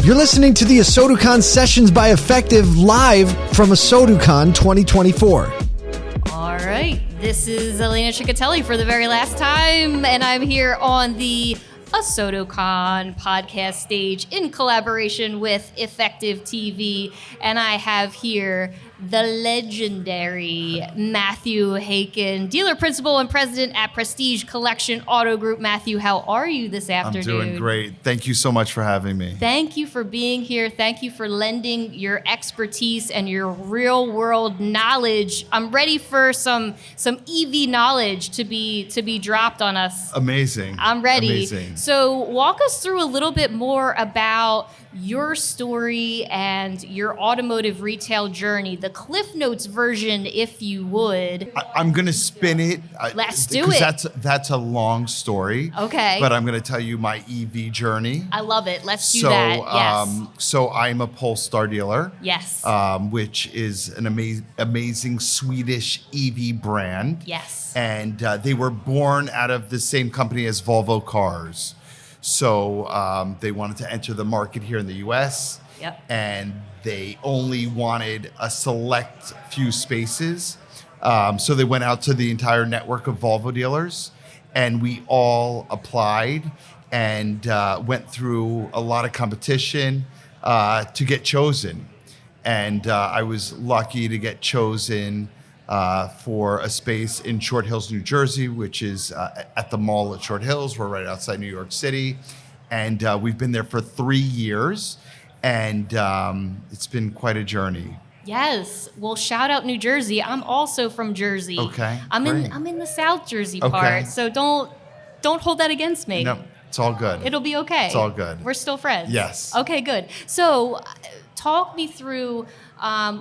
You're listening to the ASOTU CON Sessions by Effective live from ASOTU CON 2024. All right, this is Elena Ciccotelli for the very last time, and I'm here on the ASOTU CON podcast stage in collaboration with Effective TV, and I have here the legendary Matthew Haiken, dealer principal and president at Prestige Collection Auto Group. Matthew, how are you this afternoon? I'm doing great. Thank you so much for having me. Thank you for being here. Thank you for lending your expertise and your real world knowledge. I'm ready for some EV knowledge to be dropped on us. Amazing. I'm ready. Amazing. So walk us through a little bit more about your story and your automotive retail journey, the Cliff Notes version, if you would. I'm going to spin it. Let's do it. That's a long story. Okay. But I'm going to tell you my EV journey. I love it. Let's do that. Yes. So I'm a Polestar dealer. Yes. Which is an amazing Swedish EV brand. Yes. And they were born out of the same company as Volvo cars. So they wanted to enter the market here in the US. Yep. And they only wanted a select few spaces. So they went out to the entire network of Volvo dealers, and we all applied and went through a lot of competition to get chosen. And I was lucky to get chosen for a space in Short Hills, New Jersey, which is at the mall at Short Hills. We're right outside New York City. And we've been there for 3 years. And it's been quite a journey. Yes. Well, shout out New Jersey. I'm also from Jersey. Okay. I'm in the South Jersey part. So don't hold that against me. No, it's all good. It'll be okay. It's all good. We're still friends. Yes. Okay, good. So talk me through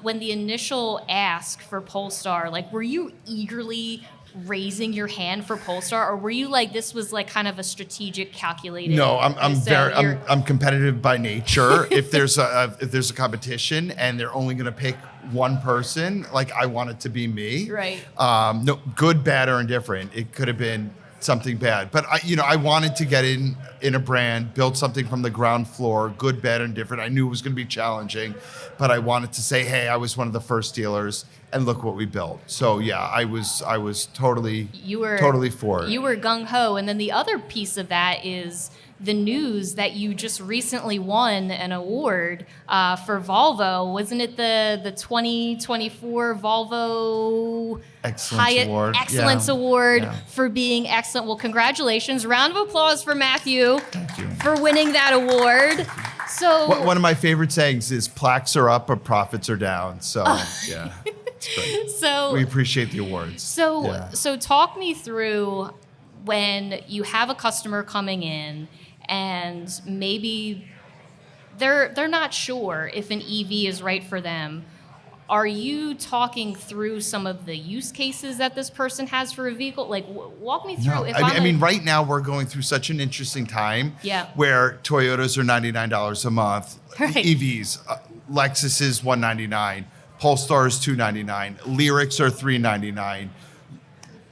when the initial ask for Polestar, like were you eagerly raising your hand for Polestar, or were you like this was like kind of a strategic calculated? No, I'm competitive by nature. If there's a competition and they're only going to pick one person, like I want it to be me. Right. No, good, bad, or indifferent. It could have been something bad, but I wanted to get in a brand, build something from the ground floor, good, bad, and different. I knew it was going to be challenging, but I wanted to say, hey, I was one of the first dealers, and look what we built. So yeah, I was totally for it. You were gung ho, and then the other piece of that is the news that you just recently won an award for Volvo. Wasn't it the 2024 Volvo Hyatt Excellence Award for being excellent? Well, congratulations. Round of applause for Matthew. Thank you. For winning that award. So one of my favorite sayings is plaques are up, but profits are down. So yeah, it's great. So we appreciate the awards. So talk me through when you have a customer coming in and maybe they're not sure if an EV is right for them. Are you talking through some of the use cases that this person has for a vehicle? Like, walk me through. No, I mean, right now we're going through such an interesting time where Toyotas are $99 a month, right. EVs, Lexus is $199, Polestar is $299, Lyrics are $399,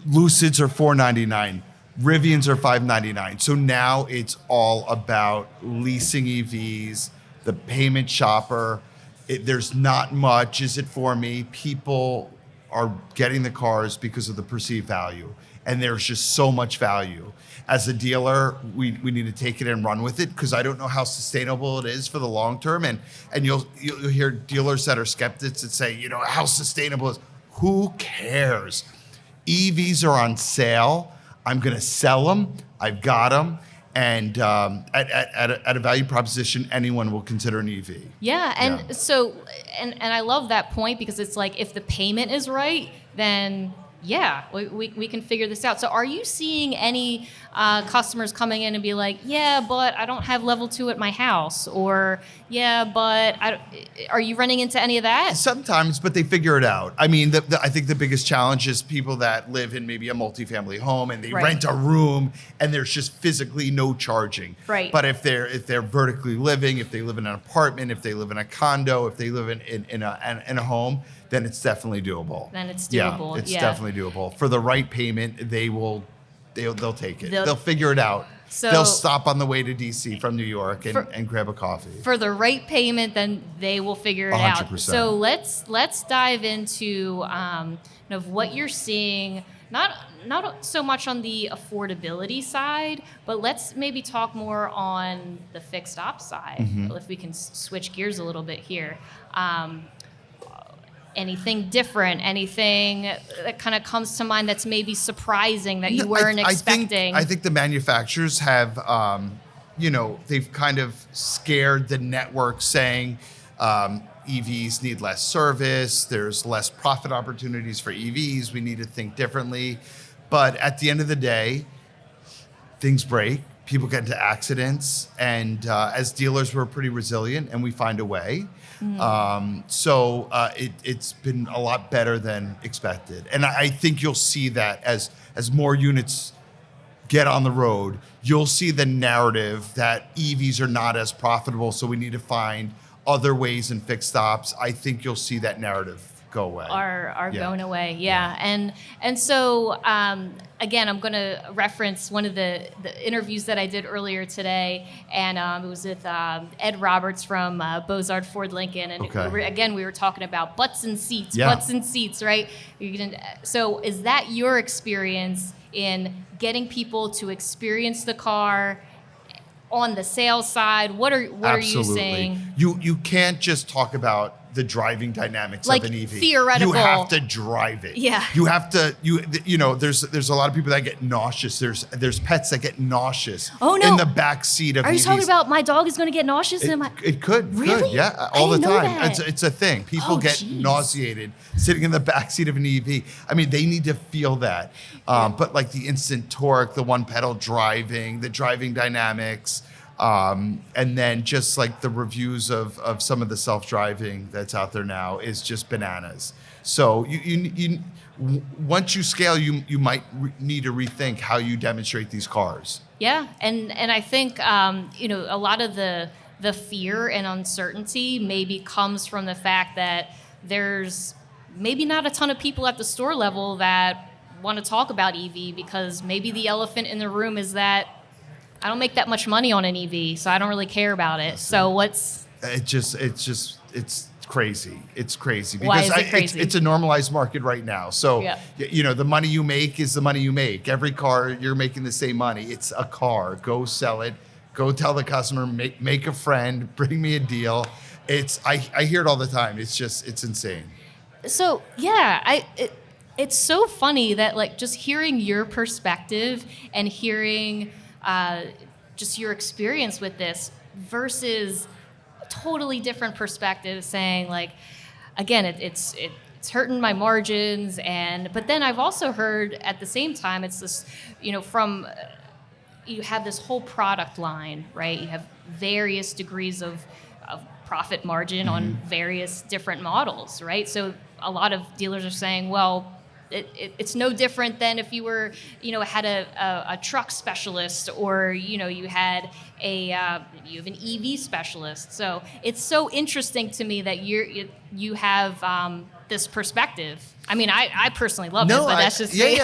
Lucids are $499. Rivians are $599. So now it's all about leasing EVs, the payment shopper. There's not much, is it for me? People are getting the cars because of the perceived value. And there's just so much value. As a dealer, we need to take it and run with it because I don't know how sustainable it is for the long term. And you'll hear dealers that are skeptics that say, how sustainable is. Who cares? EVs are on sale. I'm going to sell them. I've got them. And at a value proposition, anyone will consider an EV. Yeah. And so, and I love that point because it's like, if the payment is right, then yeah, we can figure this out. So are you seeing any customers coming in and be like, yeah, but I don't have level 2 at my house, or yeah, but are you running into any of that? Sometimes, but they figure it out. I mean, I think the biggest challenge is people that live in maybe a multifamily home and they rent a room and there's just physically no charging. Right. But if they're vertically living, if they live in an apartment, if they live in a condo, if they live in a home, then it's definitely doable. Then it's doable. Yeah, it's definitely doable. For the right payment, they will they'll take it. They'll- They'll figure it out. So- They'll stop on the way to DC from New York and grab a coffee. For the right payment, then they will figure it out. 100%. So let's dive into of what you're seeing. Not so much on the affordability side, but let's maybe talk more on the fixed ops side. If we can switch gears a little bit here. Anything different? Anything that kind of comes to mind that's maybe surprising that you weren't expecting? I think the manufacturers have, they've kind of scared the network saying EVs need less service. There's less profit opportunities for EVs. We need to think differently. But at the end of the day, things break. People get into accidents. And as dealers, we're pretty resilient and we find a way. So it's been a lot better than expected. And I think you'll see that as more units get on the road, you'll see the narrative that EVs are not as profitable, so we need to find other ways in fixed ops. I think you'll see that narrative go away. Are going away, yeah. And so again, I'm going to reference one of the interviews that I did earlier today, and it was with Ed Roberts from Bozard Ford Lincoln, and we were talking about butts and seats, right? So is that your experience in getting people to experience the car? On the sales side, what are you saying? You can't just talk about the driving dynamics like of an EV. Theoretical. You have to drive it. Yeah. You have to. There's a lot of people that get nauseous. There's pets that get nauseous. Oh, no. In the back seat of EVs. Are you talking about my dog is going to get nauseous? It could. Really? Yeah, all I the didn't know time. that. It's a thing. People get geez. nauseated sitting in the back seat of an EV. I mean, they need to feel that. But like the instant torque, the one pedal driving, the driving dynamics. And then just like the reviews of some of the self-driving that's out there now is just bananas. So you once you scale, you might need to rethink how you demonstrate these cars. Yeah, and I think a lot of the fear and uncertainty maybe comes from the fact that there's maybe not a ton of people at the store level that want to talk about EV, because maybe the elephant in the room is that I don't make that much money on an EV, so I don't really care about it. So it's crazy. It's crazy because why is it crazy? It's a normalized market right now. So the money you make is the money you make. Every car, you're making the same money. It's a car. Go sell it. Go tell the customer, make a friend, bring me a deal. I hear it all the time. It's insane. So it's so funny that like just hearing your perspective and hearing just your experience with this versus a totally different perspective, saying like, again, it's hurting my margins, but then I've also heard at the same time it's this, you have this whole product line, right? You have various degrees of profit margin on various different models, right? So a lot of dealers are saying, well, it's no different than if you were, had a truck specialist, or you had you have an EV specialist. So it's so interesting to me that you have this perspective. I mean, I personally love it, but that's just me.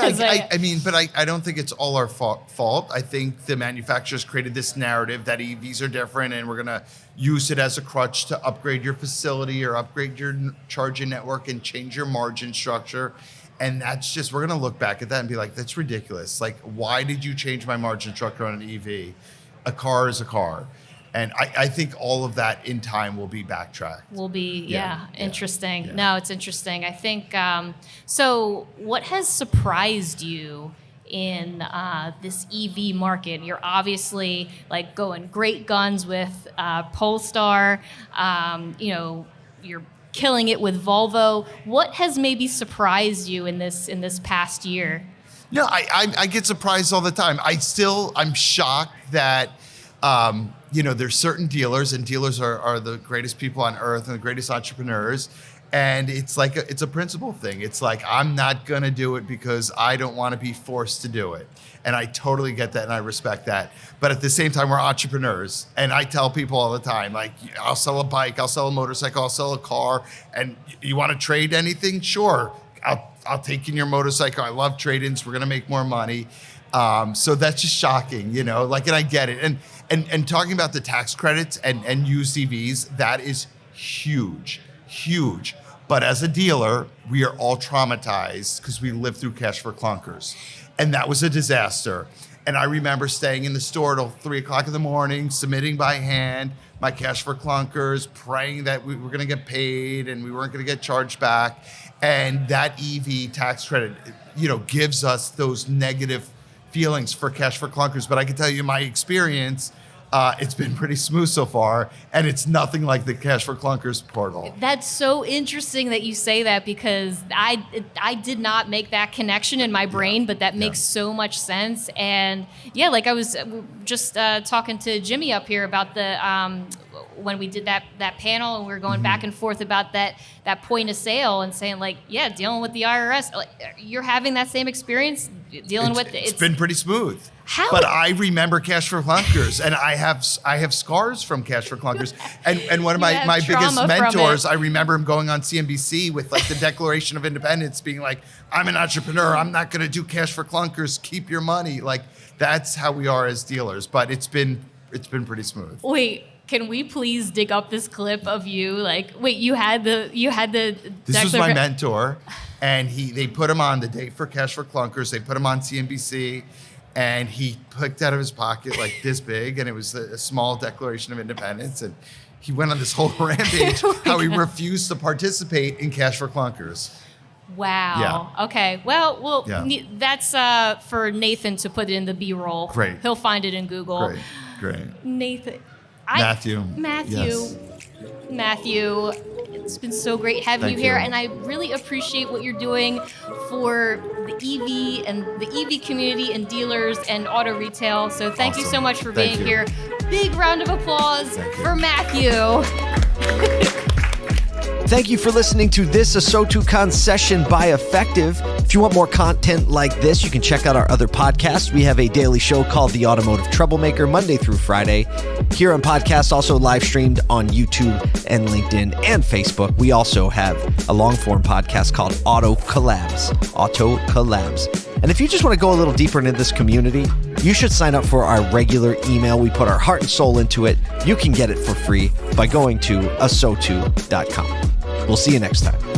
But I don't think it's all our fault. I think the manufacturers created this narrative that EVs are different, and we're gonna use it as a crutch to upgrade your facility or upgrade your charging network and change your margin structure. And that's just, we're going to look back at that and be like, that's ridiculous. Like, why did you change my margin structure on an EV? A car is a car. And I think all of that in time will be backtracked. Interesting. Yeah. No, it's interesting. I think, so what has surprised you in this EV market? You're obviously like going great guns with Polestar, you're killing it with Volvo. What has maybe surprised you in this past year? No, I get surprised all the time. I'm shocked that there's certain dealers, and dealers are the greatest people on earth and the greatest entrepreneurs. And it's like it's a principle thing. It's like, I'm not gonna do it because I don't want to be forced to do it. And I totally get that and I respect that. But at the same time, we're entrepreneurs. And I tell people all the time, like, I'll sell a bike, I'll sell a motorcycle, I'll sell a car. And you want to trade anything? Sure. I'll take in your motorcycle. I love trade-ins. We're gonna make more money. So that's just shocking, and I get it. And talking about the tax credits and used EVs, that is huge. But as a dealer, we are all traumatized because we lived through Cash for Clunkers. And that was a disaster. And I remember staying in the store till 3 o'clock in the morning, submitting by hand my Cash for Clunkers, praying that we were going to get paid and we weren't going to get charged back. And that EV tax credit, gives us those negative feelings for Cash for Clunkers. But I can tell you my experience, it's been pretty smooth so far, and it's nothing like the Cash for Clunkers portal. That's so interesting that you say that, because I did not make that connection in my brain, but that makes so much sense. And like I was just talking to Jimmy up here about the when we did that panel, and we were going back and forth about that point of sale and saying dealing with the IRS, you're having that same experience dealing with it. It's been pretty smooth. How? But I remember Cash for Clunkers, and I have scars from Cash for Clunkers. And one of my biggest mentors, I remember him going on CNBC with the Declaration of Independence, being like, "I'm an entrepreneur. I'm not going to do Cash for Clunkers. Keep your money." That's how we are as dealers. But it's been pretty smooth. Wait. Can we please dig up this clip of you? You had the. This was my mentor, and they put him on the day for Cash for Clunkers. They put him on CNBC, and he picked out of his pocket this big, and it was a small Declaration of Independence, and he went on this whole rampage how he refused to participate in Cash for Clunkers. Wow. Yeah. Okay. Well, that's for Nathan to put it in the B-roll. Great. He'll find it in Google. Great. Nathan. Matthew. Yes. Matthew, it's been so great having you here, and I really appreciate what you're doing for the EV and the EV community and dealers and auto retail. So thank you so much for being here. Big round of applause for Matthew. Thank you for listening to this ASOTU CON session by Effective. If you want more content like this, you can check out our other podcasts. We have a daily show called The Automotive Troublemaker, Monday through Friday. Here on podcast, also live streamed on YouTube and LinkedIn and Facebook. We also have a long-form podcast called Auto Collabs. And if you just want to go a little deeper into this community, you should sign up for our regular email. We put our heart and soul into it. You can get it for free by going to asotu.com. We'll see you next time.